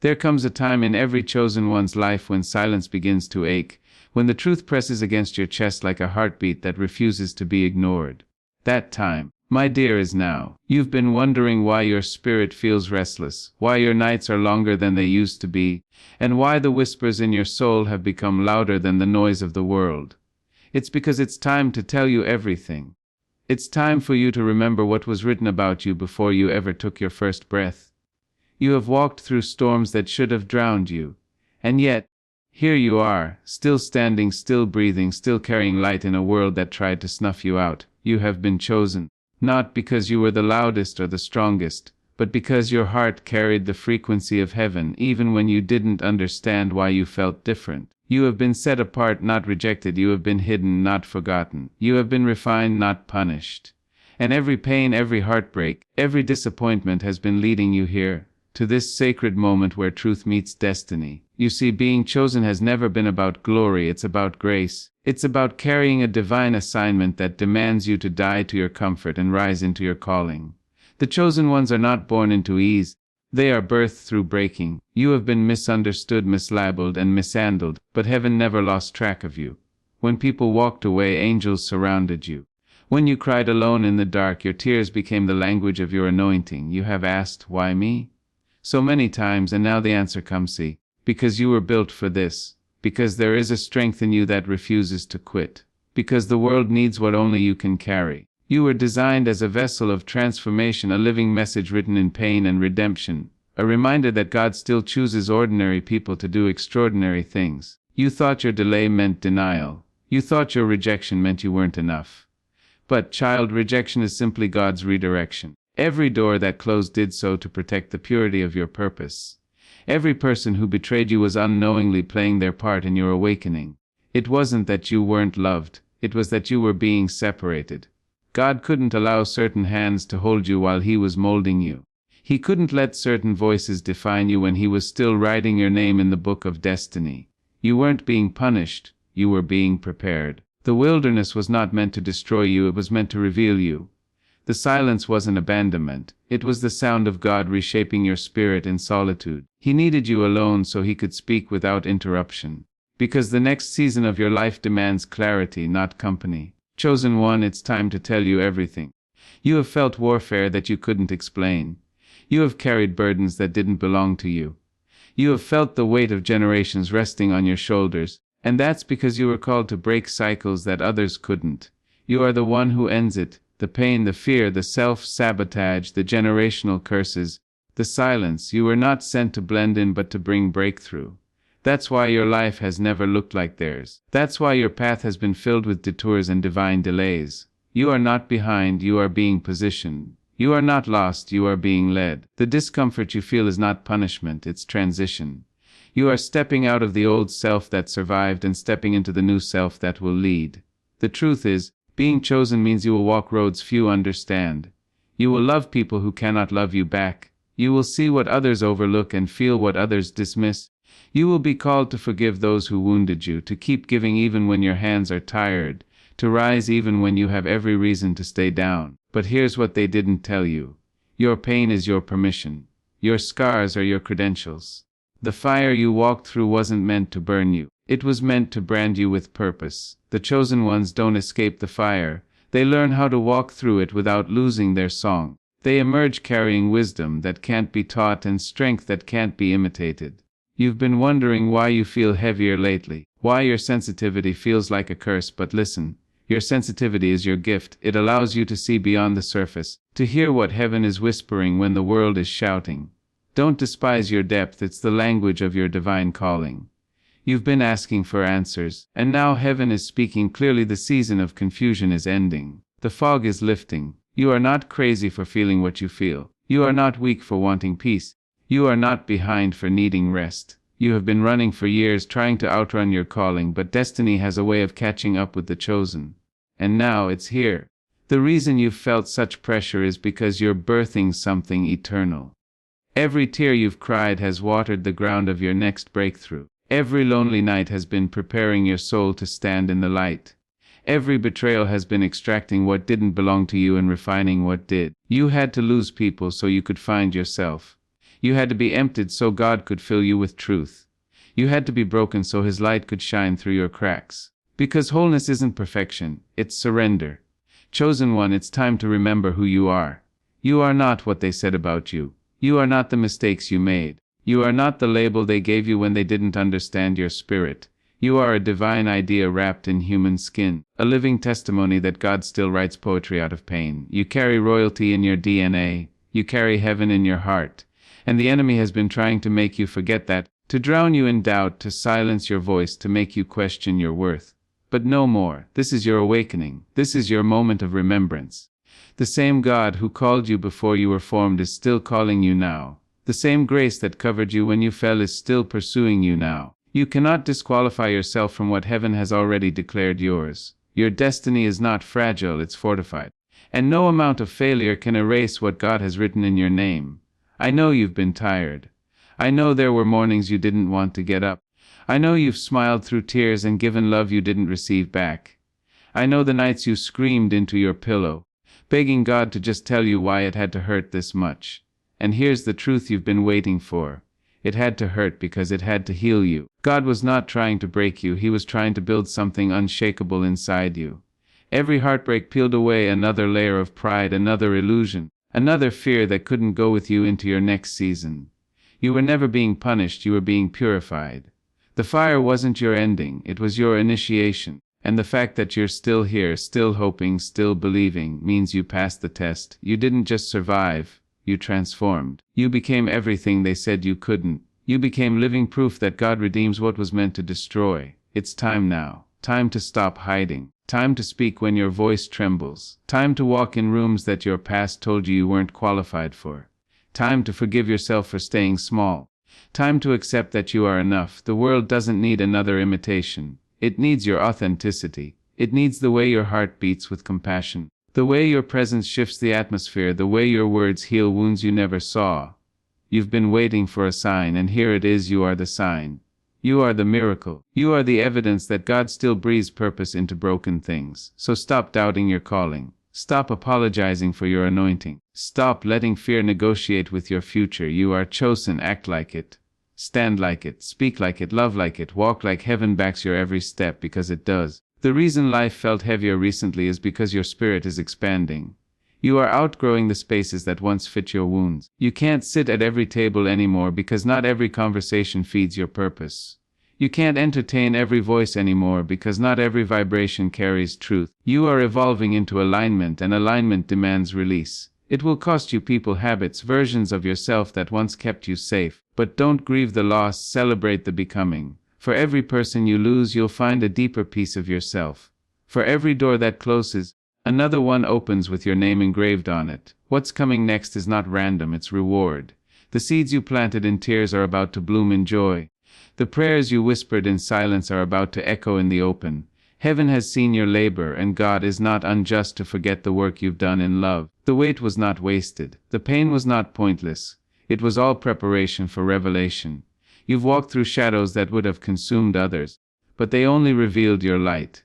There comes a time in every chosen one's life when silence begins to ache, when the truth presses against your chest like a heartbeat that refuses to be ignored. That time, my dear, is now. You've been wondering why your spirit feels restless, why your nights are longer than they used to be, and why the whispers in your soul have become louder than the noise of the world. It's because it's time to tell you everything. It's time for you to remember what was written about you before you ever took your first breath. You have walked through storms that should have drowned you, and yet, here you are, still standing, still breathing, still carrying light in a world that tried to snuff you out. You have been chosen, not because you were the loudest or the strongest, but because your heart carried the frequency of heaven even when you didn't understand why you felt different. You have been set apart, not rejected. You have been hidden, not forgotten. You have been refined, not punished. And every pain, every heartbreak, every disappointment has been leading you here, to this sacred moment where truth meets destiny. You see, being chosen has never been about glory, it's about grace. It's about carrying a divine assignment that demands you to die to your comfort and rise into your calling. The chosen ones are not born into ease. They are birthed through breaking. You have been misunderstood, mislabeled, and mishandled, but heaven never lost track of you. When people walked away, angels surrounded you. When you cried alone in the dark, your tears became the language of your anointing. You have asked, why me? So many times, and now the answer comes. See, because you were built for this. Because there is a strength in you that refuses to quit. Because the world needs what only you can carry. You were designed as a vessel of transformation, a living message written in pain and redemption, a reminder that God still chooses ordinary people to do extraordinary things. You thought your delay meant denial. You thought your rejection meant you weren't enough. But, child, rejection is simply God's redirection. Every door that closed did so to protect the purity of your purpose. Every person who betrayed you was unknowingly playing their part in your awakening. It wasn't that you weren't loved, it was that you were being separated. God couldn't allow certain hands to hold you while He was molding you. He couldn't let certain voices define you when He was still writing your name in the book of destiny. You weren't being punished, you were being prepared. The wilderness was not meant to destroy you, it was meant to reveal you. The silence wasn't abandonment, it was the sound of God reshaping your spirit in solitude. He needed you alone so He could speak without interruption. Because the next season of your life demands clarity, not company. Chosen one, it's time to tell you everything. You have felt warfare that you couldn't explain. You have carried burdens that didn't belong to you. You have felt the weight of generations resting on your shoulders, and that's because you were called to break cycles that others couldn't. You are the one who ends it. The pain, the fear, the self-sabotage, the generational curses, the silence. You were not sent to blend in but to bring breakthrough. That's why your life has never looked like theirs. That's why your path has been filled with detours and divine delays. You are not behind, you are being positioned. You are not lost, you are being led. The discomfort you feel is not punishment, it's transition. You are stepping out of the old self that survived and stepping into the new self that will lead. The truth is, being chosen means you will walk roads few understand. You will love people who cannot love you back. You will see what others overlook and feel what others dismiss. You will be called to forgive those who wounded you, to keep giving even when your hands are tired, to rise even when you have every reason to stay down. But here's what they didn't tell you. Your pain is your permission. Your scars are your credentials. The fire you walked through wasn't meant to burn you. It was meant to brand you with purpose. The chosen ones don't escape the fire. They learn how to walk through it without losing their song. They emerge carrying wisdom that can't be taught and strength that can't be imitated. You've been wondering why you feel heavier lately, why your sensitivity feels like a curse, but listen, your sensitivity is your gift. It allows you to see beyond the surface, to hear what heaven is whispering when the world is shouting. Don't despise your depth, it's the language of your divine calling. You've been asking for answers, and now heaven is speaking clearly. The season of confusion is ending. The fog is lifting. You are not crazy for feeling what you feel. You are not weak for wanting peace. You are not behind for needing rest. You have been running for years trying to outrun your calling, but destiny has a way of catching up with the chosen. And now it's here. The reason you've felt such pressure is because you're birthing something eternal. Every tear you've cried has watered the ground of your next breakthrough. Every lonely night has been preparing your soul to stand in the light. Every betrayal has been extracting what didn't belong to you and refining what did. You had to lose people so you could find yourself. You had to be emptied so God could fill you with truth. You had to be broken so His light could shine through your cracks. Because wholeness isn't perfection, it's surrender. Chosen one, it's time to remember who you are. You are not what they said about you. You are not the mistakes you made. You are not the label they gave you when they didn't understand your spirit. You are a divine idea wrapped in human skin, a living testimony that God still writes poetry out of pain. You carry royalty in your DNA. You carry heaven in your heart. And the enemy has been trying to make you forget that, to drown you in doubt, to silence your voice, to make you question your worth. But no more. This is your awakening. This is your moment of remembrance. The same God who called you before you were formed is still calling you now. The same grace that covered you when you fell is still pursuing you now. You cannot disqualify yourself from what heaven has already declared yours. Your destiny is not fragile, it's fortified. And no amount of failure can erase what God has written in your name. I know you've been tired. I know there were mornings you didn't want to get up. I know you've smiled through tears and given love you didn't receive back. I know the nights you screamed into your pillow, begging God to just tell you why it had to hurt this much. And here's the truth you've been waiting for. It had to hurt because it had to heal you. God was not trying to break you, He was trying to build something unshakable inside you. Every heartbreak peeled away another layer of pride, another illusion, another fear that couldn't go with you into your next season. You were never being punished, you were being purified. The fire wasn't your ending, it was your initiation. And the fact that you're still here, still hoping, still believing, means you passed the test. You didn't just survive, you transformed. You became everything they said you couldn't. You became living proof that God redeems what was meant to destroy. It's time now. Time to stop hiding. Time to speak when your voice trembles. Time to walk in rooms that your past told you weren't qualified for. Time to forgive yourself for staying small. Time to accept that you are enough. The world doesn't need another imitation. It needs your authenticity. It needs the way your heart beats with compassion. The way your presence shifts the atmosphere. The way your words heal wounds you never saw. You've been waiting for a sign, and here it is. You are the sign. You are the miracle. You are the evidence that God still breathes purpose into broken things. So stop doubting your calling. Stop apologizing for your anointing. Stop letting fear negotiate with your future. You are chosen. Act like it. Stand like it. Speak like it. Love like it. Walk like heaven backs your every step, because it does. The reason life felt heavier recently is because your spirit is expanding. You are outgrowing the spaces that once fit your wounds. You can't sit at every table anymore because not every conversation feeds your purpose. You can't entertain every voice anymore because not every vibration carries truth. You are evolving into alignment, and alignment demands release. It will cost you people, habits, versions of yourself that once kept you safe. But don't grieve the loss, celebrate the becoming. For every person you lose, you'll find a deeper piece of yourself. For every door that closes, another one opens with your name engraved on it. What's coming next is not random, it's reward. The seeds you planted in tears are about to bloom in joy. The prayers you whispered in silence are about to echo in the open. Heaven has seen your labor, and God is not unjust to forget the work you've done in love. The wait was not wasted. The pain was not pointless. It was all preparation for revelation. You've walked through shadows that would have consumed others, but they only revealed your light.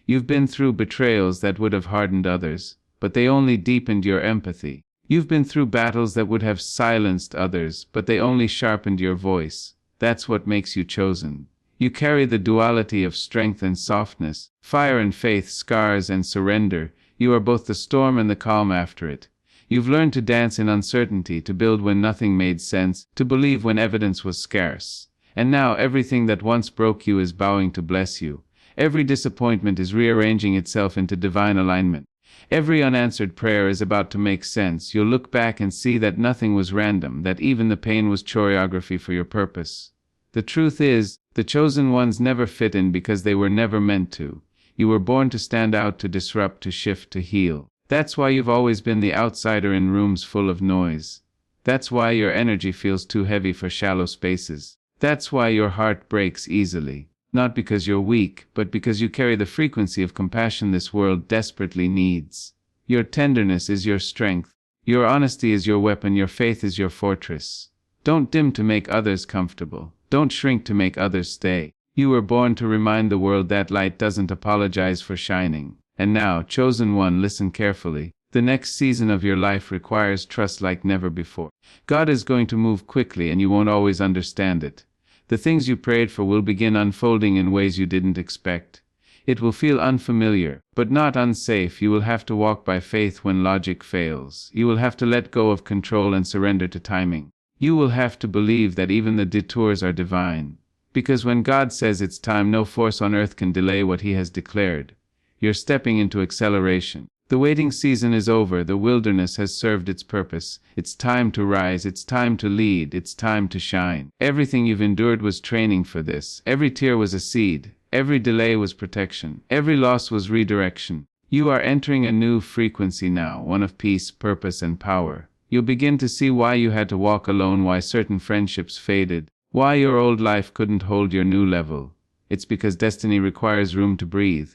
You've been through betrayals that would have hardened others, but they only deepened your empathy. You've been through battles that would have silenced others, but they only sharpened your voice. That's what makes you chosen. You carry the duality of strength and softness, fire and faith, scars and surrender. You are both the storm and the calm after it. You've learned to dance in uncertainty, to build when nothing made sense, to believe when evidence was scarce. And now everything that once broke you is bowing to bless you. Every disappointment is rearranging itself into divine alignment. Every unanswered prayer is about to make sense. You'll look back and see that nothing was random, that even the pain was choreography for your purpose. The truth is, the chosen ones never fit in because they were never meant to. You were born to stand out, to disrupt, to shift, to heal. That's why you've always been the outsider in rooms full of noise. That's why your energy feels too heavy for shallow spaces. That's why your heart breaks easily. Not because you're weak, but because you carry the frequency of compassion this world desperately needs. Your tenderness is your strength. Your honesty is your weapon. Your faith is your fortress. Don't dim to make others comfortable. Don't shrink to make others stay. You were born to remind the world that light doesn't apologize for shining. And now, chosen one, listen carefully. The next season of your life requires trust like never before. God is going to move quickly and you won't always understand it. The things you prayed for will begin unfolding in ways you didn't expect. It will feel unfamiliar, but not unsafe. You will have to walk by faith when logic fails. You will have to let go of control and surrender to timing. You will have to believe that even the detours are divine. Because when God says it's time, no force on earth can delay what He has declared. You're stepping into acceleration. The waiting season is over. The wilderness has served its purpose. It's time to rise. It's time to lead. It's time to shine. Everything you've endured was training for this. Every tear was a seed. Every delay was protection. Every loss was redirection. You are entering a new frequency now, one of peace, purpose, and power. You'll begin to see why you had to walk alone, why certain friendships faded, why your old life couldn't hold your new level. It's because destiny requires room to breathe.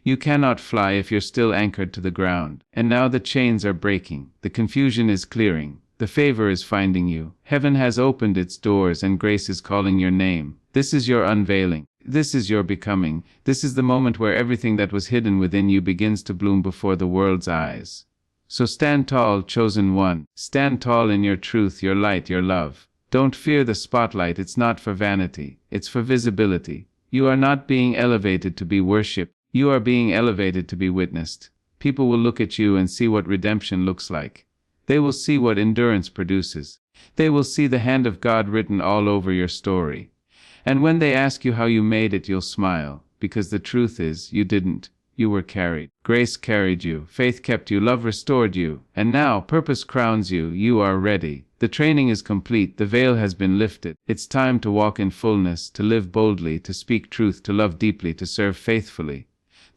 You cannot fly if you're still anchored to the ground. And now the chains are breaking. The confusion is clearing. The favor is finding you. Heaven has opened its doors and grace is calling your name. This is your unveiling. This is your becoming. This is the moment where everything that was hidden within you begins to bloom before the world's eyes. So stand tall, chosen one. Stand tall in your truth, your light, your love. Don't fear the spotlight. It's not for vanity. It's for visibility. You are not being elevated to be worshipped. You are being elevated to be witnessed. People will look at you and see what redemption looks like. They will see what endurance produces. They will see the hand of God written all over your story. And when they ask you how you made it, you'll smile, because the truth is, you didn't. You were carried. Grace carried you. Faith kept you. Love restored you. And now, purpose crowns you. You are ready. The training is complete. The veil has been lifted. It's time to walk in fullness, to live boldly, to speak truth, to love deeply, to serve faithfully.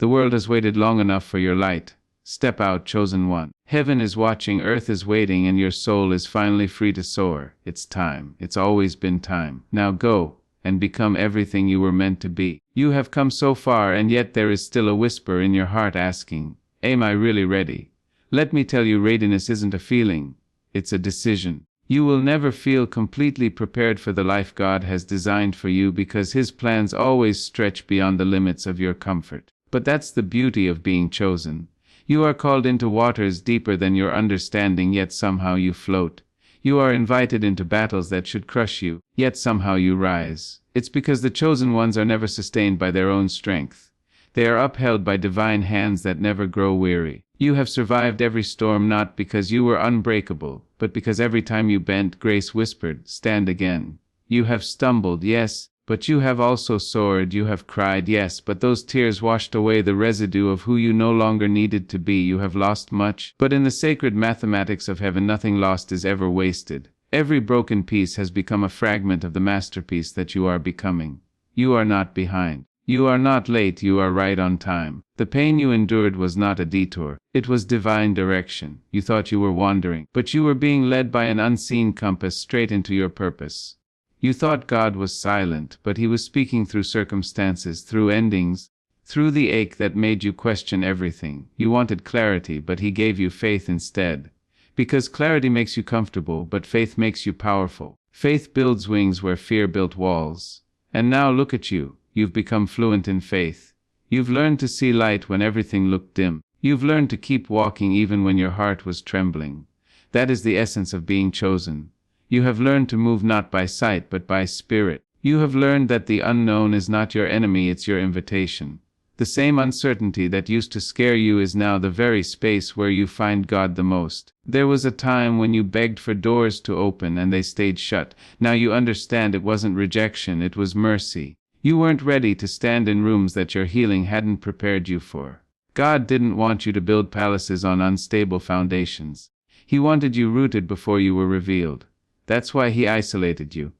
The world has waited long enough for your light. Step out, chosen one. Heaven is watching, earth is waiting, and your soul is finally free to soar. It's time. It's always been time. Now go and become everything you were meant to be. You have come so far, and yet there is still a whisper in your heart asking, am I really ready? Let me tell you, readiness isn't a feeling. It's a decision. You will never feel completely prepared for the life God has designed for you because His plans always stretch beyond the limits of your comfort. But that's the beauty of being chosen. You are called into waters deeper than your understanding, yet somehow you float. You are invited into battles that should crush you, yet somehow you rise. It's because the chosen ones are never sustained by their own strength. They are upheld by divine hands that never grow weary. You have survived every storm not because you were unbreakable, but because every time you bent, grace whispered, stand again. You have stumbled, yes, but you have also soared. You have cried, yes, but those tears washed away the residue of who you no longer needed to be. You have lost much, but in the sacred mathematics of heaven, nothing lost is ever wasted. Every broken piece has become a fragment of the masterpiece that you are becoming. You are not behind. You are not late. You are right on time. The pain you endured was not a detour. It was divine direction. You thought you were wandering, but you were being led by an unseen compass straight into your purpose. You thought God was silent, but He was speaking through circumstances, through endings, through the ache that made you question everything. You wanted clarity, but He gave you faith instead. Because clarity makes you comfortable, but faith makes you powerful. Faith builds wings where fear built walls. And now look at you. You've become fluent in faith. You've learned to see light when everything looked dim. You've learned to keep walking even when your heart was trembling. That is the essence of being chosen. You have learned to move not by sight but by spirit. You have learned that the unknown is not your enemy, it's your invitation. The same uncertainty that used to scare you is now the very space where you find God the most. There was a time when you begged for doors to open and they stayed shut. Now you understand it wasn't rejection, it was mercy. You weren't ready to stand in rooms that your healing hadn't prepared you for. God didn't want you to build palaces on unstable foundations. He wanted you rooted before you were revealed. That's why He isolated you.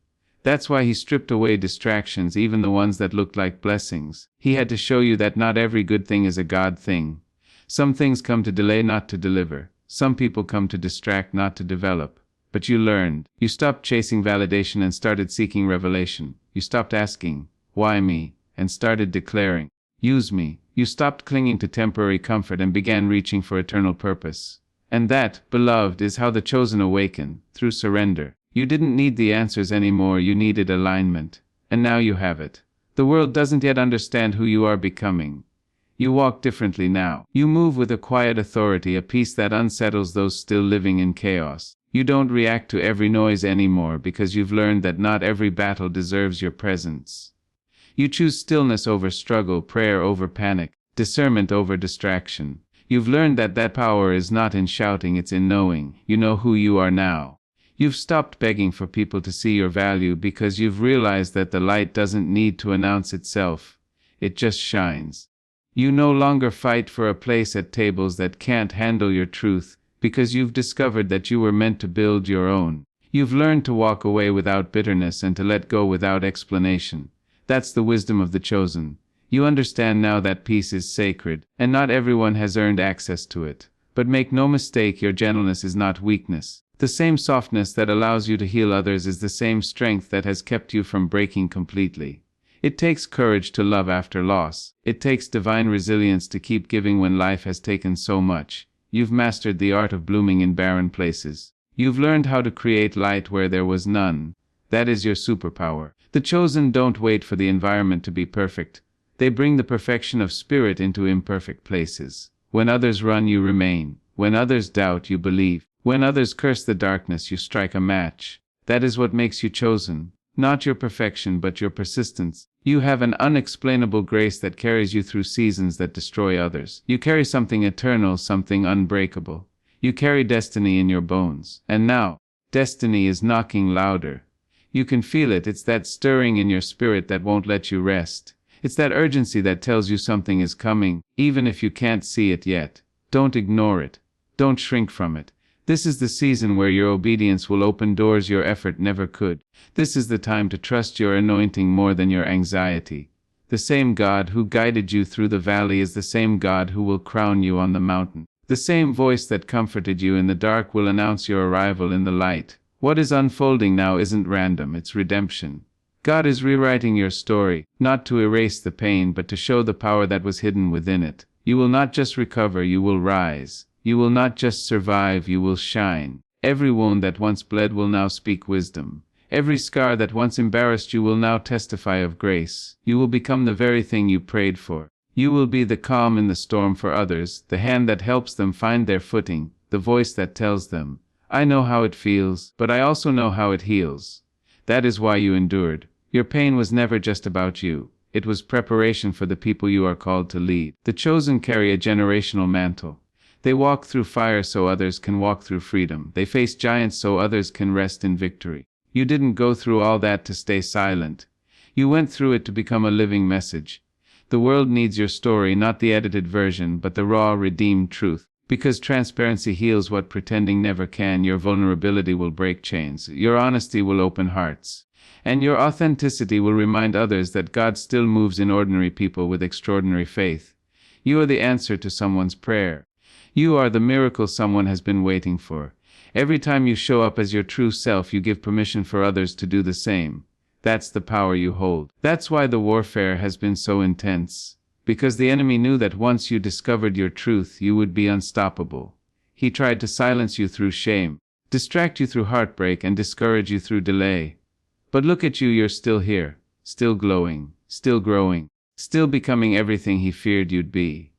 That's why He stripped away distractions, even the ones that looked like blessings. He had to show you that not every good thing is a God thing. Some things come to delay, not to deliver. Some people come to distract, not to develop. But you learned. You stopped chasing validation and started seeking revelation. You stopped asking, why me? And started declaring, use me. You stopped clinging to temporary comfort and began reaching for eternal purpose. And that, beloved, is how the chosen awaken, through surrender. You didn't need the answers anymore, you needed alignment. And now you have it. The world doesn't yet understand who you are becoming. You walk differently now. You move with a quiet authority, a peace that unsettles those still living in chaos. You don't react to every noise anymore because you've learned that not every battle deserves your presence. You choose stillness over struggle, prayer over panic, discernment over distraction. You've learned that power is not in shouting, it's in knowing. You know who you are now. You've stopped begging for people to see your value because you've realized that the light doesn't need to announce itself. It just shines. You no longer fight for a place at tables that can't handle your truth because you've discovered that you were meant to build your own. You've learned to walk away without bitterness and to let go without explanation. That's the wisdom of the chosen. You understand now that peace is sacred, and not everyone has earned access to it. But make no mistake, your gentleness is not weakness. The same softness that allows you to heal others is the same strength that has kept you from breaking completely. It takes courage to love after loss. It takes divine resilience to keep giving when life has taken so much. You've mastered the art of blooming in barren places. You've learned how to create light where there was none. That is your superpower. The chosen don't wait for the environment to be perfect. They bring the perfection of spirit into imperfect places. When others run, you remain. When others doubt, you believe. When others curse the darkness, you strike a match. That is what makes you chosen. Not your perfection, but your persistence. You have an unexplainable grace that carries you through seasons that destroy others. You carry something eternal, something unbreakable. You carry destiny in your bones. And now, destiny is knocking louder. You can feel it. It's that stirring in your spirit that won't let you rest. It's that urgency that tells you something is coming, even if you can't see it yet. Don't ignore it. Don't shrink from it. This is the season where your obedience will open doors your effort never could. This is the time to trust your anointing more than your anxiety. The same God who guided you through the valley is the same God who will crown you on the mountain. The same voice that comforted you in the dark will announce your arrival in the light. What is unfolding now isn't random, it's redemption. God is rewriting your story, not to erase the pain but to show the power that was hidden within it. You will not just recover, you will rise. You will not just survive, you will shine. Every wound that once bled will now speak wisdom. Every scar that once embarrassed you will now testify of grace. You will become the very thing you prayed for. You will be the calm in the storm for others, the hand that helps them find their footing, the voice that tells them, I know how it feels, but I also know how it heals. That is why you endured. Your pain was never just about you. It was preparation for the people you are called to lead. The chosen carry a generational mantle. They walk through fire so others can walk through freedom. They face giants so others can rest in victory. You didn't go through all that to stay silent. You went through it to become a living message. The world needs your story, not the edited version, but the raw, redeemed truth. Because transparency heals what pretending never can. Your vulnerability will break chains. Your honesty will open hearts. And your authenticity will remind others that God still moves in ordinary people with extraordinary faith. You are the answer to someone's prayer. You are the miracle someone has been waiting for. Every time you show up as your true self, you give permission for others to do the same. That's the power you hold. That's why the warfare has been so intense. Because the enemy knew that once you discovered your truth, you would be unstoppable. He tried to silence you through shame, distract you through heartbreak, and discourage you through delay. But look at you, you're still here, still glowing, still growing, still becoming everything he feared you'd be.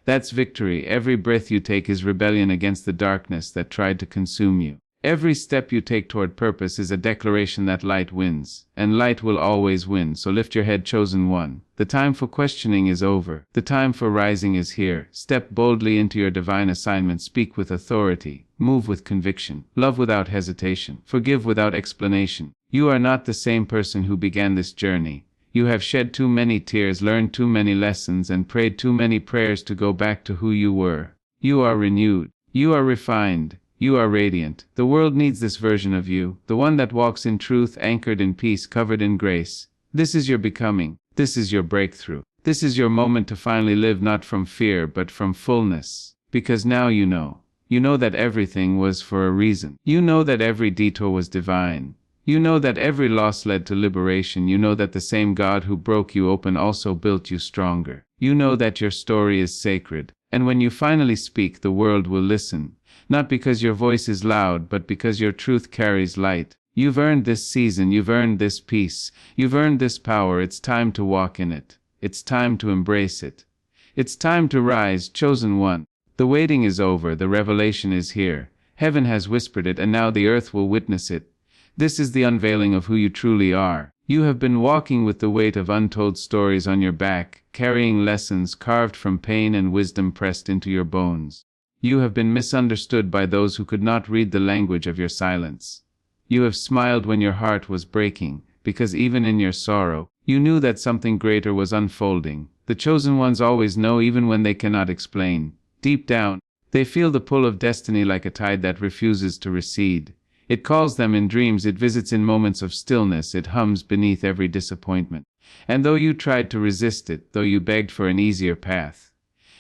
That's victory. Every breath you take is rebellion against the darkness that tried to consume you. Every step you take toward purpose is a declaration that light wins, and light will always win. So lift your head, chosen one. The time for questioning is over. The time for rising is here. Step boldly into your divine assignment. Speak with authority. Move with conviction. Love without hesitation. Forgive without explanation. You are not the same person who began this journey. You have shed too many tears, learned too many lessons, and prayed too many prayers to go back to who you were. You are renewed. You are refined. You are radiant. The world needs this version of you, the one that walks in truth, anchored in peace, covered in grace. This is your becoming. This is your breakthrough. This is your moment to finally live not from fear but from fullness. Because now you know. You know that everything was for a reason. You know that every detour was divine. You know that every loss led to liberation. You know that the same God who broke you open also built you stronger. You know that your story is sacred. And when you finally speak, the world will listen. Not because your voice is loud, but because your truth carries light. You've earned this season. You've earned this peace. You've earned this power. It's time to walk in it. It's time to embrace it. It's time to rise, chosen one. The waiting is over, the revelation is here. Heaven has whispered it, and now the earth will witness it. This is the unveiling of who you truly are. You have been walking with the weight of untold stories on your back, carrying lessons carved from pain and wisdom pressed into your bones. You have been misunderstood by those who could not read the language of your silence. You have smiled when your heart was breaking, because even in your sorrow, you knew that something greater was unfolding. The chosen ones always know even when they cannot explain. Deep down, they feel the pull of destiny like a tide that refuses to recede. It calls them in dreams, it visits in moments of stillness, it hums beneath every disappointment. And though you tried to resist it, though you begged for an easier path,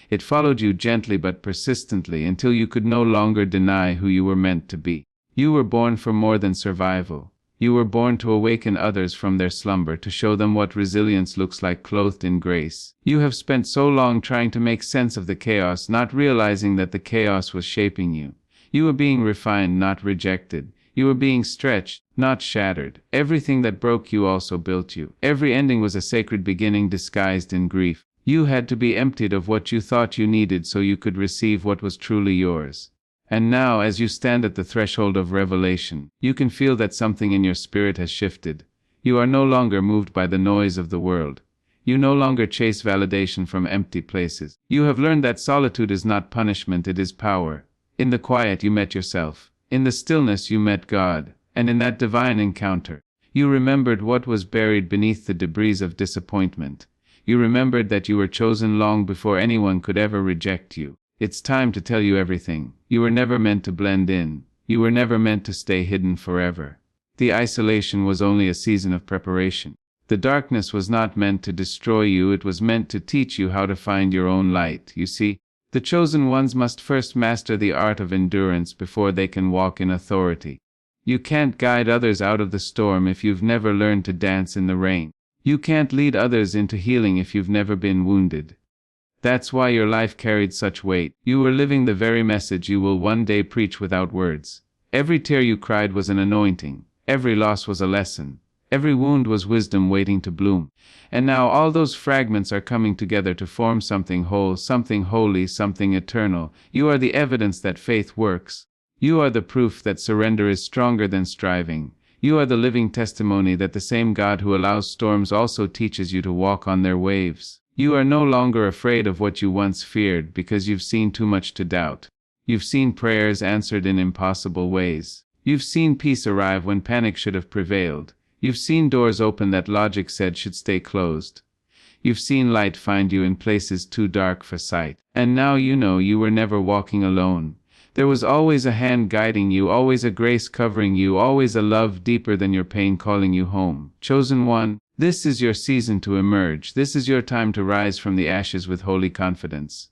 it followed you gently but persistently until you could no longer deny who you were meant to be. You were born for more than survival. You were born to awaken others from their slumber, to show them what resilience looks like clothed in grace. You have spent so long trying to make sense of the chaos, not realizing that the chaos was shaping you. You were being refined, not rejected. You were being stretched, not shattered. Everything that broke you also built you. Every ending was a sacred beginning disguised in grief. You had to be emptied of what you thought you needed so you could receive what was truly yours. And now, as you stand at the threshold of revelation, you can feel that something in your spirit has shifted. You are no longer moved by the noise of the world. You no longer chase validation from empty places. You have learned that solitude is not punishment, it is power. In the quiet you met yourself. In the stillness you met God. And in that divine encounter, you remembered what was buried beneath the debris of disappointment. You remembered that you were chosen long before anyone could ever reject you. It's time to tell you everything. You were never meant to blend in. You were never meant to stay hidden forever. The isolation was only a season of preparation. The darkness was not meant to destroy you, it was meant to teach you how to find your own light. You see, the chosen ones must first master the art of endurance before they can walk in authority. You can't guide others out of the storm if you've never learned to dance in the rain. You can't lead others into healing if you've never been wounded. That's why your life carried such weight. You were living the very message you will one day preach without words. Every tear you cried was an anointing. Every loss was a lesson. Every wound was wisdom waiting to bloom. And now all those fragments are coming together to form something whole, something holy, something eternal. You are the evidence that faith works. You are the proof that surrender is stronger than striving. You are the living testimony that the same God who allows storms also teaches you to walk on their waves. You are no longer afraid of what you once feared because you've seen too much to doubt. You've seen prayers answered in impossible ways. You've seen peace arrive when panic should have prevailed. You've seen doors open that logic said should stay closed. You've seen light find you in places too dark for sight. And now you know you were never walking alone. There was always a hand guiding you, always a grace covering you, always a love deeper than your pain calling you home. Chosen one, this is your season to emerge. This is your time to rise from the ashes with holy confidence.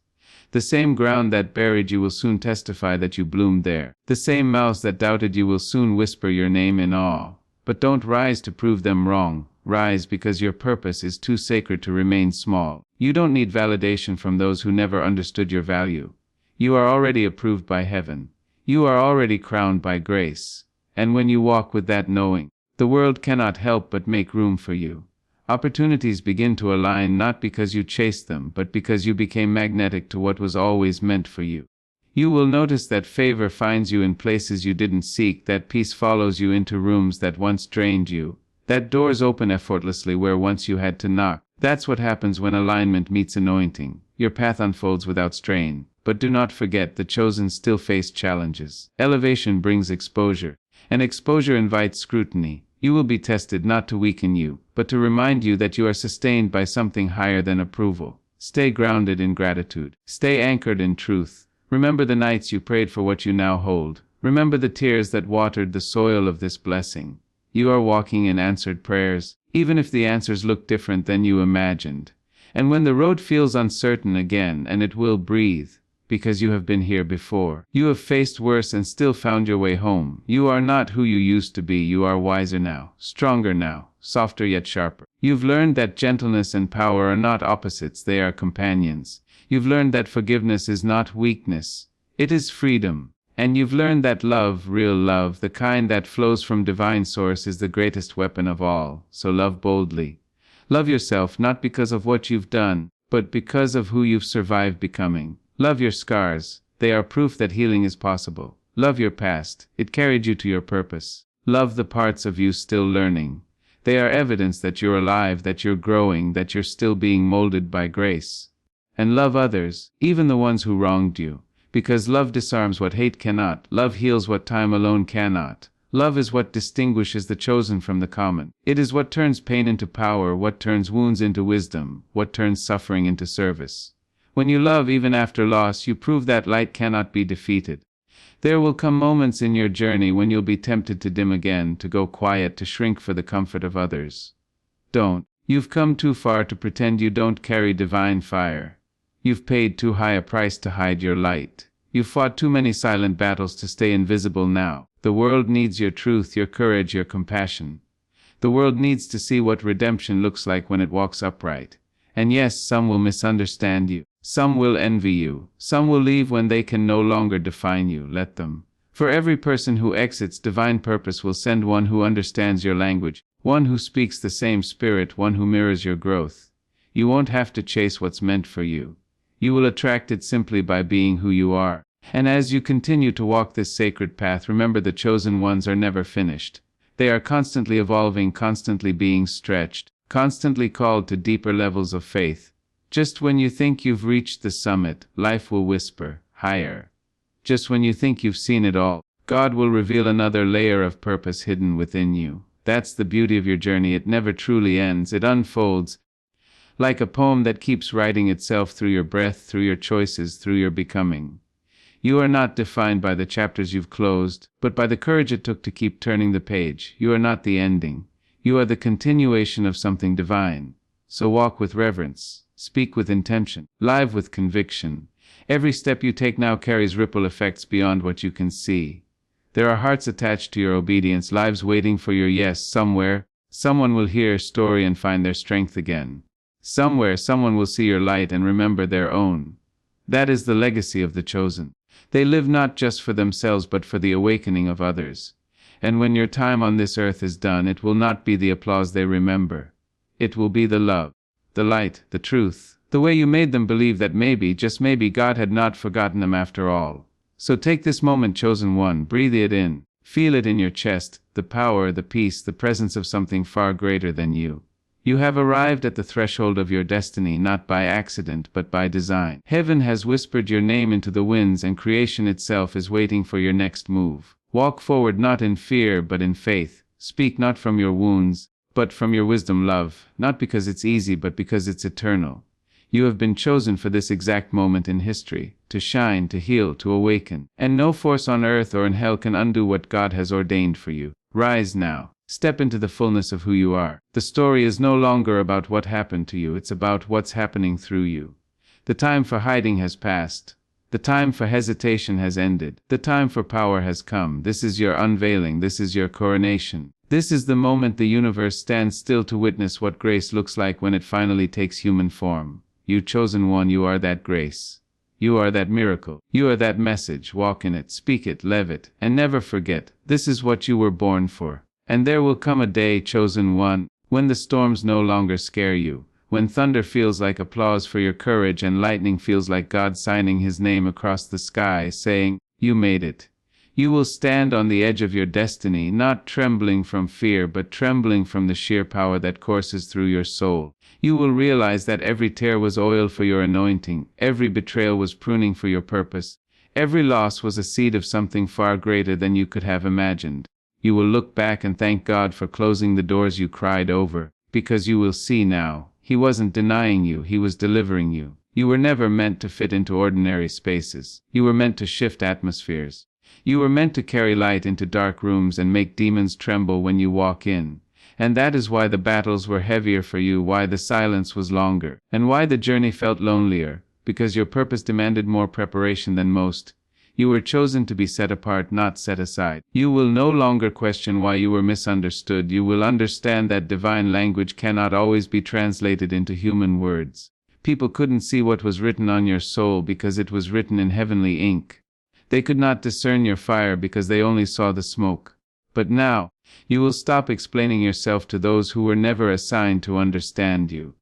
The same ground that buried you will soon testify that you bloomed there. The same mouths that doubted you will soon whisper your name in awe. But don't rise to prove them wrong. Rise because your purpose is too sacred to remain small. You don't need validation from those who never understood your value. You are already approved by heaven. You are already crowned by grace. And when you walk with that knowing, the world cannot help but make room for you. Opportunities begin to align not because you chased them, but because you became magnetic to what was always meant for you. You will notice that favor finds you in places you didn't seek, that peace follows you into rooms that once drained you, that doors open effortlessly where once you had to knock. That's what happens when alignment meets anointing. Your path unfolds without strain. But do not forget, the chosen still face challenges. Elevation brings exposure, and exposure invites scrutiny. You will be tested not to weaken you, but to remind you that you are sustained by something higher than approval. Stay grounded in gratitude. Stay anchored in truth. Remember the nights you prayed for what you now hold. Remember the tears that watered the soil of this blessing. You are walking in answered prayers, even if the answers look different than you imagined. And when the road feels uncertain again, and it will, breathe, because you have been here before. You have faced worse and still found your way home. You are not who you used to be. You are wiser now, stronger now, softer yet sharper. You've learned that gentleness and power are not opposites, they are companions. You've learned that forgiveness is not weakness, it is freedom. And you've learned that love, real love, the kind that flows from divine source, is the greatest weapon of all. So love boldly. Love yourself not because of what you've done, but because of who you've survived becoming. Love your scars. They are proof that healing is possible. Love your past. It carried you to your purpose. Love the parts of you still learning. They are evidence that you're alive, that you're growing, that you're still being molded by grace. And love others, even the ones who wronged you. Because love disarms what hate cannot. Love heals what time alone cannot. Love is what distinguishes the chosen from the common. It is what turns pain into power, what turns wounds into wisdom, what turns suffering into service. When you love even after loss, you prove that light cannot be defeated. There will come moments in your journey when you'll be tempted to dim again, to go quiet, to shrink for the comfort of others. Don't. You've come too far to pretend you don't carry divine fire. You've paid too high a price to hide your light. You've fought too many silent battles to stay invisible now. The world needs your truth, your courage, your compassion. The world needs to see what redemption looks like when it walks upright. And yes, some will misunderstand you. Some will envy you. Some will leave when they can no longer define you. Let them. For every person who exits, divine purpose will send one who understands your language, one who speaks the same spirit, one who mirrors your growth. You won't have to chase what's meant for you. You will attract it simply by being who you are. And as you continue to walk this sacred path, remember the chosen ones are never finished. They are constantly evolving, constantly being stretched, constantly called to deeper levels of faith. Just when you think you've reached the summit, life will whisper, higher. Just when you think you've seen it all, God will reveal another layer of purpose hidden within you. That's the beauty of your journey. It never truly ends. It unfolds like a poem that keeps writing itself through your breath, through your choices, through your becoming. You are not defined by the chapters you've closed, but by the courage it took to keep turning the page. You are not the ending. You are the continuation of something divine. So walk with reverence. Speak with intention. Live with conviction. Every step you take now carries ripple effects beyond what you can see. There are hearts attached to your obedience, lives waiting for your yes. Somewhere, someone will hear your story and find their strength again. Somewhere, someone will see your light and remember their own. That is the legacy of the chosen. They live not just for themselves but for the awakening of others. And when your time on this earth is done, it will not be the applause they remember. It will be the love, the light, the truth, the way you made them believe that maybe, just maybe, God had not forgotten them after all. So take this moment, chosen one, breathe it in, feel it in your chest, the power, the peace, the presence of something far greater than you. You have arrived at the threshold of your destiny, not by accident but by design. Heaven has whispered your name into the winds, and creation itself is waiting for your next move. Walk forward not in fear but in faith. Speak not from your wounds, but from your wisdom. Love, not because it's easy but because it's eternal. You have been chosen for this exact moment in history, to shine, to heal, to awaken. And no force on earth or in hell can undo what God has ordained for you. Rise now. Step into the fullness of who you are. The story is no longer about what happened to you, it's about what's happening through you. The time for hiding has passed. The time for hesitation has ended. The time for power has come. This is your unveiling. This is your coronation. This is the moment the universe stands still to witness what grace looks like when it finally takes human form. You chosen one, you are that grace. You are that miracle. You are that message. Walk in it, speak it, live it, and never forget, this is what you were born for. And there will come a day, chosen one, when the storms no longer scare you, when thunder feels like applause for your courage and lightning feels like God signing his name across the sky, saying, you made it. You will stand on the edge of your destiny, not trembling from fear but trembling from the sheer power that courses through your soul. You will realize that every tear was oil for your anointing, every betrayal was pruning for your purpose, every loss was a seed of something far greater than you could have imagined. You will look back and thank God for closing the doors you cried over, because you will see now, he wasn't denying you, he was delivering you. You were never meant to fit into ordinary spaces. You were meant to shift atmospheres. You were meant to carry light into dark rooms and make demons tremble when you walk in. And that is why the battles were heavier for you, why the silence was longer, and why the journey felt lonelier, because your purpose demanded more preparation than most. You were chosen to be set apart, not set aside. You will no longer question why you were misunderstood. You will understand that divine language cannot always be translated into human words. People couldn't see what was written on your soul because it was written in heavenly ink. They could not discern your fire because they only saw the smoke. But now, you will stop explaining yourself to those who were never assigned to understand you.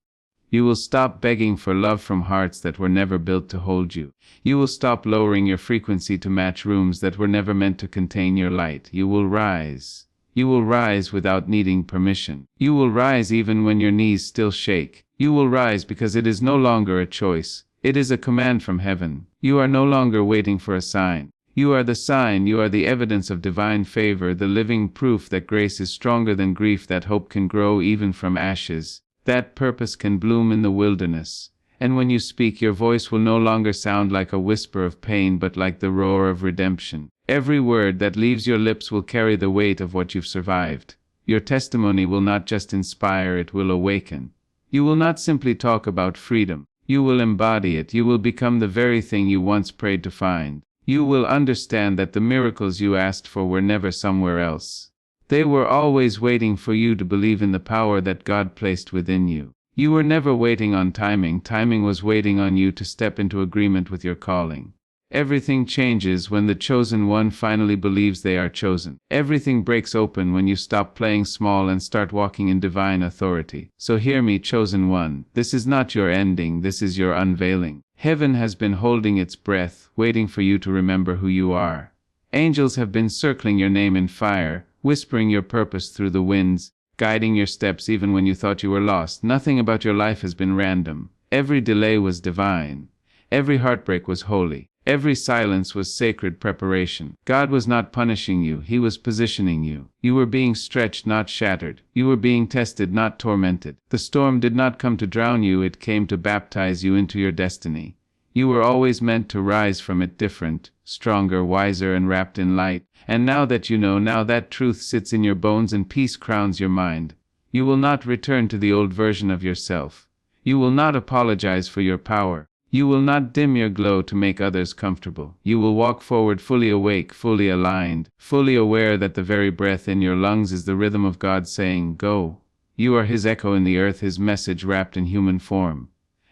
You will stop begging for love from hearts that were never built to hold you. You will stop lowering your frequency to match rooms that were never meant to contain your light. You will rise. You will rise without needing permission. You will rise even when your knees still shake. You will rise because it is no longer a choice. It is a command from heaven. You are no longer waiting for a sign. You are the sign, you are the evidence of divine favor, the living proof that grace is stronger than grief, that hope can grow even from ashes, that purpose can bloom in the wilderness. And when you speak, your voice will no longer sound like a whisper of pain but like the roar of redemption. Every word that leaves your lips will carry the weight of what you've survived. Your testimony will not just inspire, it will awaken. You will not simply talk about freedom. You will embody it. You will become the very thing you once prayed to find. You will understand that the miracles you asked for were never somewhere else. They were always waiting for you to believe in the power that God placed within you. You were never waiting on timing. Timing was waiting on you to step into agreement with your calling. Everything changes when the chosen one finally believes they are chosen. Everything breaks open when you stop playing small and start walking in divine authority. So hear me, chosen one. This is not your ending, this is your unveiling. Heaven has been holding its breath, waiting for you to remember who you are. Angels have been circling your name in fire, whispering your purpose through the winds, guiding your steps even when you thought you were lost. Nothing about your life has been random. Every delay was divine. Every heartbreak was holy. Every silence was sacred preparation. God was not punishing you, He was positioning you. You were being stretched, not shattered. You were being tested, not tormented. The storm did not come to drown you, it came to baptize you into your destiny. You were always meant to rise from it different, stronger, wiser, and wrapped in light. And now that you know, now that truth sits in your bones and peace crowns your mind, you will not return to the old version of yourself. You will not apologize for your power. You will not dim your glow to make others comfortable. You will walk forward fully awake, fully aligned, fully aware that the very breath in your lungs is the rhythm of God saying, "Go." You are His echo in the earth, His message wrapped in human form.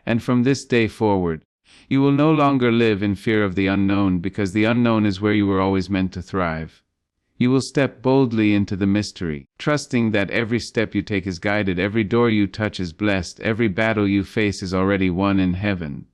And from this day forward, you will no longer live in fear of the unknown, because the unknown is where you were always meant to thrive. You will step boldly into the mystery, trusting that every step you take is guided, every door you touch is blessed, every battle you face is already won in heaven.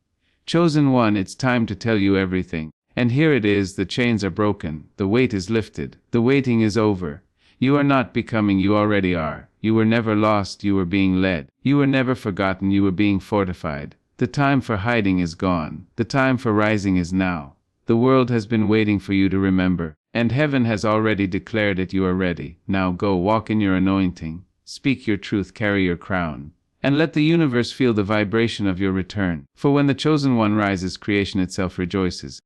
Chosen one, it's time to tell you everything. And here it is, the chains are broken, the weight is lifted, the waiting is over. You are not becoming, you already are. You were never lost, you were being led. You were never forgotten, you were being fortified. The time for hiding is gone. The time for rising is now. The world has been waiting for you to remember, and heaven has already declared it. You are ready. Now go, walk in your anointing. Speak your truth, carry your crown. And let the universe feel the vibration of your return. For when the chosen one rises, creation itself rejoices.